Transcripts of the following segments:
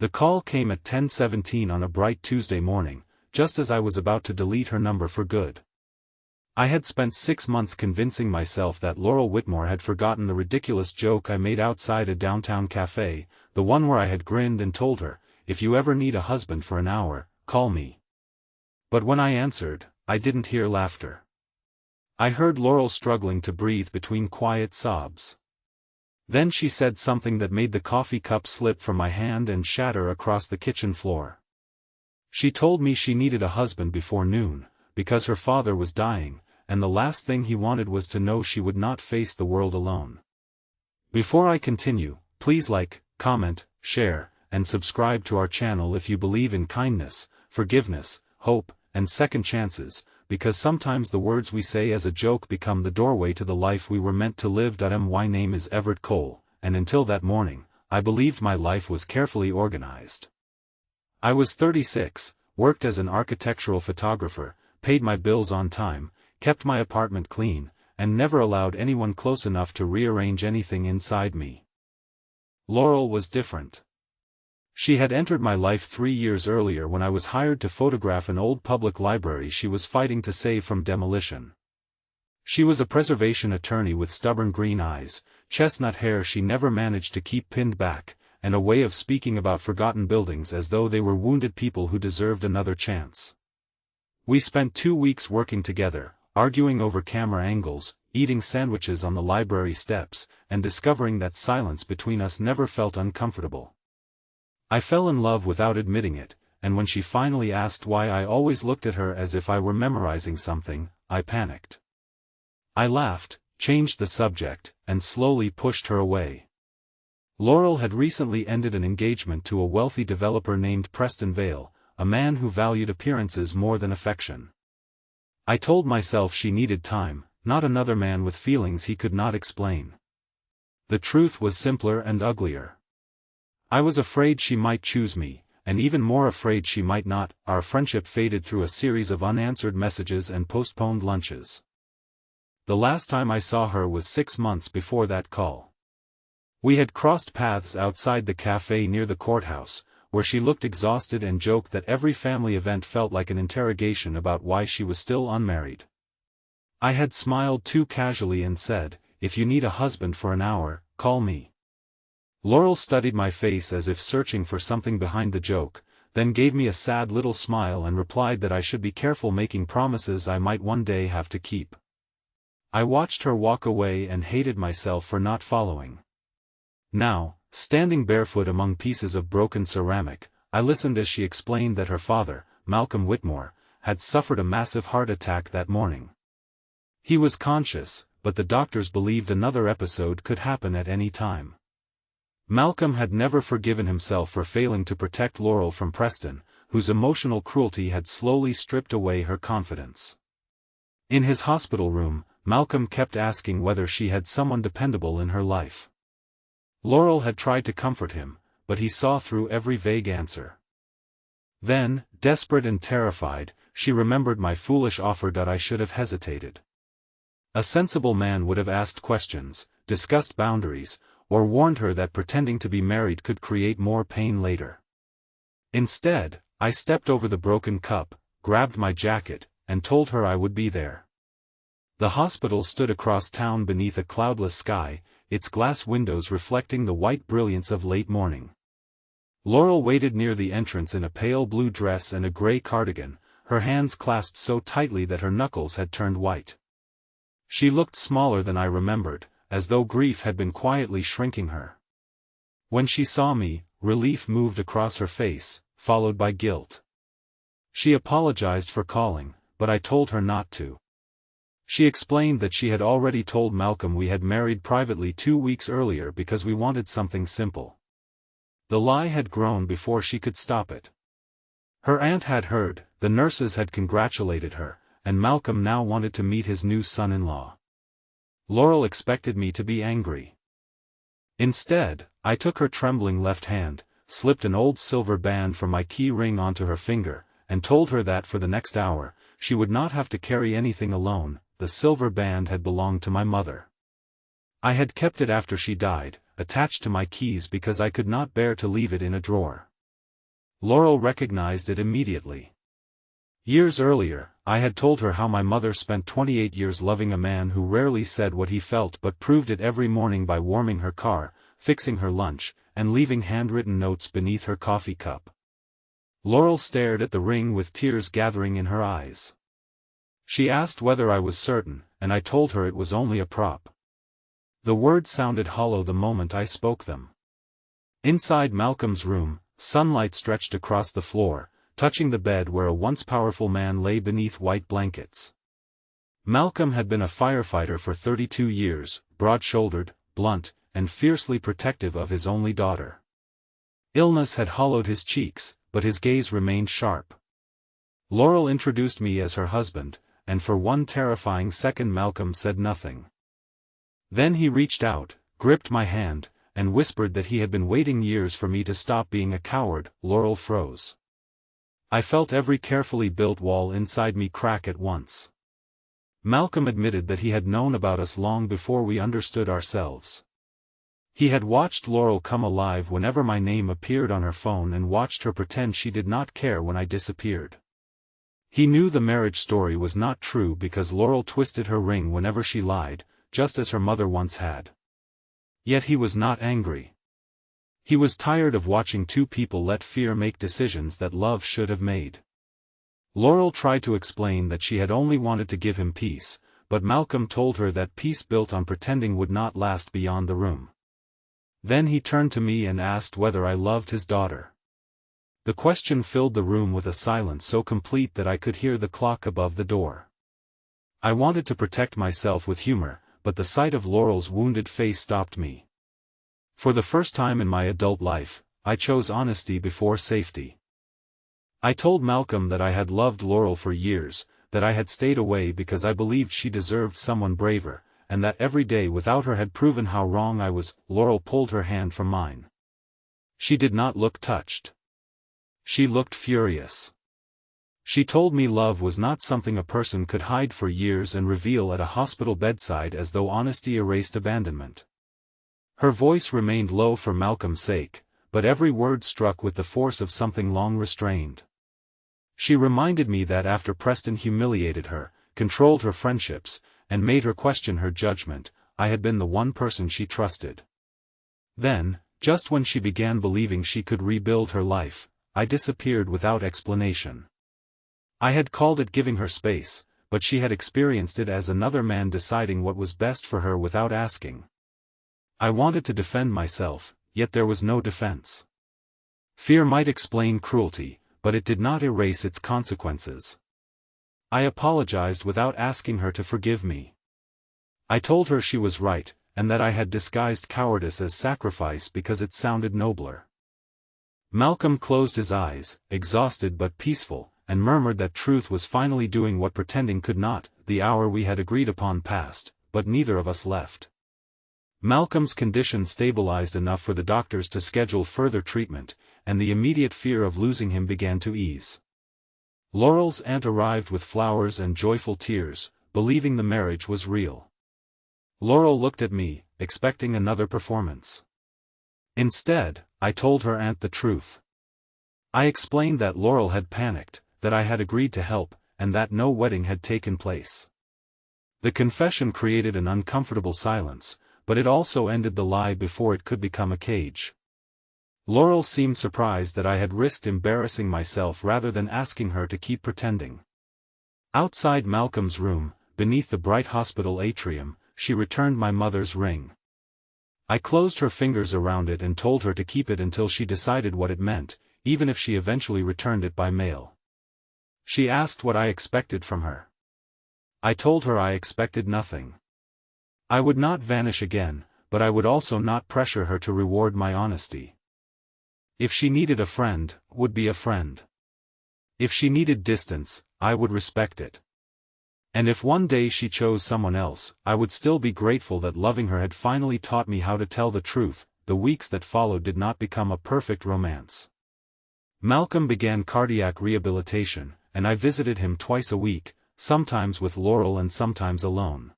The call came at 10:17 on a bright Tuesday morning, just as I was about to delete her number for good. I had spent 6 months convincing myself that Laurel Whitmore had forgotten the ridiculous joke I made outside a downtown cafe, the one where I had grinned and told her, "If you ever need a husband for an hour, call me." But when I answered, I didn't hear laughter. I heard Laurel struggling to breathe between quiet sobs. Then she said something that made the coffee cup slip from my hand and shatter across the kitchen floor. She told me she needed a husband before noon, because her father was dying, and the last thing he wanted was to know she would not face the world alone. Before I continue, please like, comment, share, and subscribe to our channel if you believe in kindness, forgiveness, hope, and second chances, because sometimes the words we say as a joke become the doorway to the life we were meant to live. My name is Everett Cole, and until that morning, I believed my life was carefully organized. I was 36, worked as an architectural photographer, paid my bills on time, kept my apartment clean, and never allowed anyone close enough to rearrange anything inside me. Laurel was different. She had entered my life 3 years earlier when I was hired to photograph an old public library she was fighting to save from demolition. She was a preservation attorney with stubborn green eyes, chestnut hair she never managed to keep pinned back, and a way of speaking about forgotten buildings as though they were wounded people who deserved another chance. We spent 2 weeks working together, arguing over camera angles, eating sandwiches on the library steps, and discovering that silence between us never felt uncomfortable. I fell in love without admitting it, and when she finally asked why I always looked at her as if I were memorizing something, I panicked. I laughed, changed the subject, and slowly pushed her away. Laurel had recently ended an engagement to a wealthy developer named Preston Vale, a man who valued appearances more than affection. I told myself she needed time, not another man with feelings he could not explain. The truth was simpler and uglier. I was afraid she might choose me, and even more afraid she might not. Our friendship faded through a series of unanswered messages and postponed lunches. The last time I saw her was 6 months before that call. We had crossed paths outside the cafe near the courthouse, where she looked exhausted and joked that every family event felt like an interrogation about why she was still unmarried. I had smiled too casually and said, "If you need a husband for an hour, call me." Laurel studied my face as if searching for something behind the joke, then gave me a sad little smile and replied that I should be careful making promises I might one day have to keep. I watched her walk away and hated myself for not following. Now, standing barefoot among pieces of broken ceramic, I listened as she explained that her father, Malcolm Whitmore, had suffered a massive heart attack that morning. He was conscious, but the doctors believed another episode could happen at any time. Malcolm had never forgiven himself for failing to protect Laurel from Preston, whose emotional cruelty had slowly stripped away her confidence. In his hospital room, Malcolm kept asking whether she had someone dependable in her life. Laurel had tried to comfort him, but he saw through every vague answer. Then, desperate and terrified, she remembered my foolish offer that I should have hesitated. A sensible man would have asked questions, discussed boundaries, or warned her that pretending to be married could create more pain later. Instead, I stepped over the broken cup, grabbed my jacket, and told her I would be there. The hospital stood across town beneath a cloudless sky, its glass windows reflecting the white brilliance of late morning. Laurel waited near the entrance in a pale blue dress and a gray cardigan, her hands clasped so tightly that her knuckles had turned white. She looked smaller than I remembered, as though grief had been quietly shrinking her. When she saw me, relief moved across her face, followed by guilt. She apologized for calling, but I told her not to. She explained that she had already told Malcolm we had married privately 2 weeks earlier because we wanted something simple. The lie had grown before she could stop it. Her aunt had heard, the nurses had congratulated her, and Malcolm now wanted to meet his new son-in-law. Laurel expected me to be angry. Instead, I took her trembling left hand, slipped an old silver band from my key ring onto her finger, and told her that for the next hour, she would not have to carry anything alone. The silver band had belonged to my mother. I had kept it after she died, attached to my keys because I could not bear to leave it in a drawer. Laurel recognized it immediately. Years earlier, I had told her how my mother spent 28 years loving a man who rarely said what he felt but proved it every morning by warming her car, fixing her lunch, and leaving handwritten notes beneath her coffee cup. Laurel stared at the ring with tears gathering in her eyes. She asked whether I was certain, and I told her it was only a prop. The words sounded hollow the moment I spoke them. Inside Malcolm's room, sunlight stretched across the floor, touching the bed where a once powerful man lay beneath white blankets. Malcolm had been a firefighter for 32 years, broad-shouldered, blunt, and fiercely protective of his only daughter. Illness had hollowed his cheeks, but his gaze remained sharp. Laurel introduced me as her husband, and for one terrifying second Malcolm said nothing. Then he reached out, gripped my hand, and whispered that he had been waiting years for me to stop being a coward. Laurel froze. I felt every carefully built wall inside me crack at once. Malcolm admitted that he had known about us long before we understood ourselves. He had watched Laurel come alive whenever my name appeared on her phone and watched her pretend she did not care when I disappeared. He knew the marriage story was not true because Laurel twisted her ring whenever she lied, just as her mother once had. Yet he was not angry. He was tired of watching two people let fear make decisions that love should have made. Laurel tried to explain that she had only wanted to give him peace, but Malcolm told her that peace built on pretending would not last beyond the room. Then he turned to me and asked whether I loved his daughter. The question filled the room with a silence so complete that I could hear the clock above the door. I wanted to protect myself with humor, but the sight of Laurel's wounded face stopped me. For the first time in my adult life, I chose honesty before safety. I told Malcolm that I had loved Laurel for years, that I had stayed away because I believed she deserved someone braver, and that every day without her had proven how wrong I was. Laurel pulled her hand from mine. She did not look touched. She looked furious. She told me love was not something a person could hide for years and reveal at a hospital bedside as though honesty erased abandonment. Her voice remained low for Malcolm's sake, but every word struck with the force of something long restrained. She reminded me that after Preston humiliated her, controlled her friendships, and made her question her judgment, I had been the one person she trusted. Then, just when she began believing she could rebuild her life, I disappeared without explanation. I had called it giving her space, but she had experienced it as another man deciding what was best for her without asking. I wanted to defend myself, yet there was no defense. Fear might explain cruelty, but it did not erase its consequences. I apologized without asking her to forgive me. I told her she was right, and that I had disguised cowardice as sacrifice because it sounded nobler. Malcolm closed his eyes, exhausted but peaceful, and murmured that truth was finally doing what pretending could not. The hour we had agreed upon passed, but neither of us left. Malcolm's condition stabilized enough for the doctors to schedule further treatment, and the immediate fear of losing him began to ease. Laurel's aunt arrived with flowers and joyful tears, believing the marriage was real. Laurel looked at me, expecting another performance. Instead, I told her aunt the truth. I explained that Laurel had panicked, that I had agreed to help, and that no wedding had taken place. The confession created an uncomfortable silence, but it also ended the lie before it could become a cage. Laurel seemed surprised that I had risked embarrassing myself rather than asking her to keep pretending. Outside Malcolm's room, beneath the bright hospital atrium, she returned my mother's ring. I closed her fingers around it and told her to keep it until she decided what it meant, even if she eventually returned it by mail. She asked what I expected from her. I told her I expected nothing. I would not vanish again, but I would also not pressure her to reward my honesty. If she needed a friend, would be a friend. If she needed distance, I would respect it. And if one day she chose someone else, I would still be grateful that loving her had finally taught me how to tell the truth. The weeks that followed did not become a perfect romance. Malcolm began cardiac rehabilitation, and I visited him twice a week, sometimes with Laurel and sometimes alone.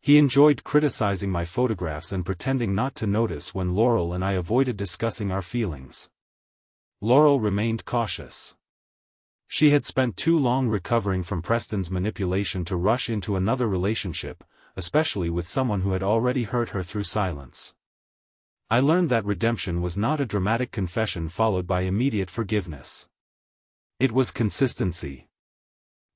He enjoyed criticizing my photographs and pretending not to notice when Laurel and I avoided discussing our feelings. Laurel remained cautious. She had spent too long recovering from Preston's manipulation to rush into another relationship, especially with someone who had already hurt her through silence. I learned that redemption was not a dramatic confession followed by immediate forgiveness. It was consistency.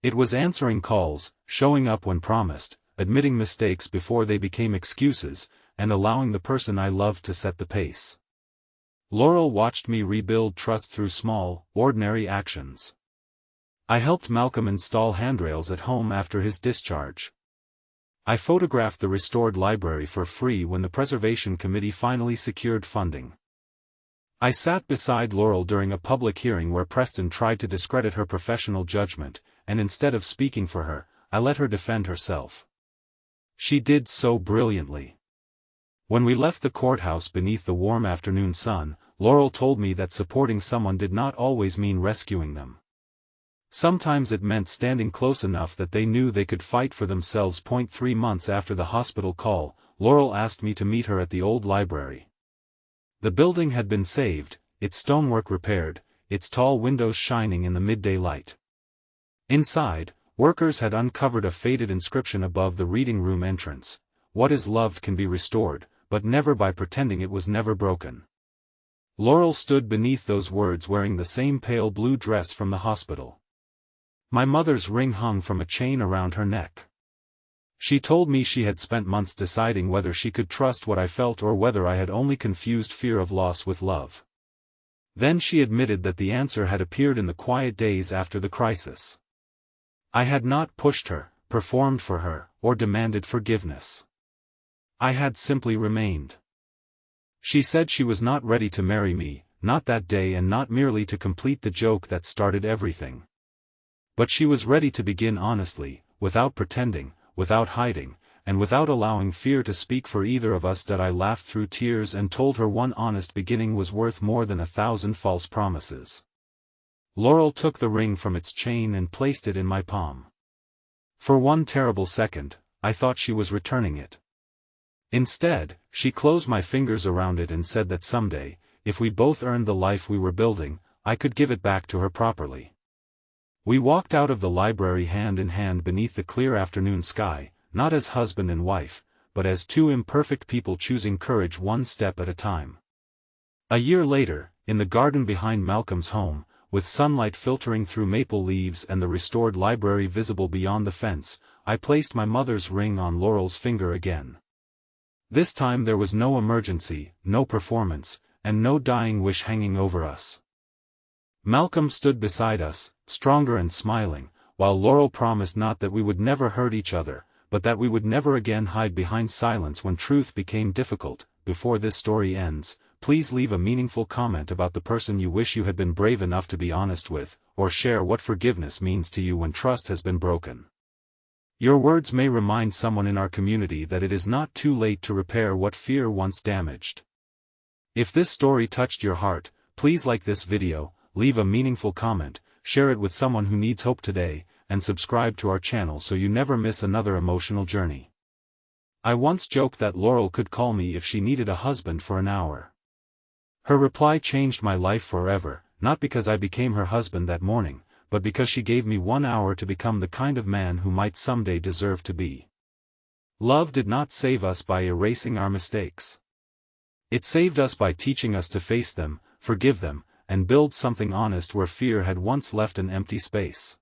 It was answering calls, showing up when promised, admitting mistakes before they became excuses, and allowing the person I loved to set the pace. Laurel watched me rebuild trust through small, ordinary actions. I helped Malcolm install handrails at home after his discharge. I photographed the restored library for free when the Preservation Committee finally secured funding. I sat beside Laurel during a public hearing where Preston tried to discredit her professional judgment, and instead of speaking for her, I let her defend herself. She did so brilliantly. When we left the courthouse beneath the warm afternoon sun, Laurel told me that supporting someone did not always mean rescuing them. Sometimes it meant standing close enough that they knew they could fight for themselves. 3 months after the hospital call, Laurel asked me to meet her at the old library. The building had been saved, its stonework repaired, its tall windows shining in the midday light. Inside, workers had uncovered a faded inscription above the reading room entrance: "What is loved can be restored, but never by pretending it was never broken." Laurel stood beneath those words wearing the same pale blue dress from the hospital. My mother's ring hung from a chain around her neck. She told me she had spent months deciding whether she could trust what I felt or whether I had only confused fear of loss with love. Then she admitted that the answer had appeared in the quiet days after the crisis. I had not pushed her, performed for her, or demanded forgiveness. I had simply remained. She said she was not ready to marry me, not that day, and not merely to complete the joke that started everything. But she was ready to begin honestly, without pretending, without hiding, and without allowing fear to speak for either of us. That I laughed through tears and told her one honest beginning was worth more than 1,000 false promises. Laurel took the ring from its chain and placed it in my palm. For one terrible second, I thought she was returning it. Instead, she closed my fingers around it and said that someday, if we both earned the life we were building, I could give it back to her properly. We walked out of the library hand in hand beneath the clear afternoon sky, not as husband and wife, but as two imperfect people choosing courage one step at a time. A year later, in the garden behind Malcolm's home, with sunlight filtering through maple leaves and the restored library visible beyond the fence, I placed my mother's ring on Laurel's finger again. This time there was no emergency, no performance, and no dying wish hanging over us. Malcolm stood beside us, stronger and smiling, while Laurel promised not that we would never hurt each other, but that we would never again hide behind silence when truth became difficult. Before this story ends, please leave a meaningful comment about the person you wish you had been brave enough to be honest with, or share what forgiveness means to you when trust has been broken. Your words may remind someone in our community that it is not too late to repair what fear once damaged. If this story touched your heart, please like this video, leave a meaningful comment, share it with someone who needs hope today, and subscribe to our channel so you never miss another emotional journey. I once joked that Laurel could call me if she needed a husband for an hour. Her reply changed my life forever, not because I became her husband that morning, but because she gave me 1 hour to become the kind of man who might someday deserve to be. Love did not save us by erasing our mistakes. It saved us by teaching us to face them, forgive them, and build something honest where fear had once left an empty space.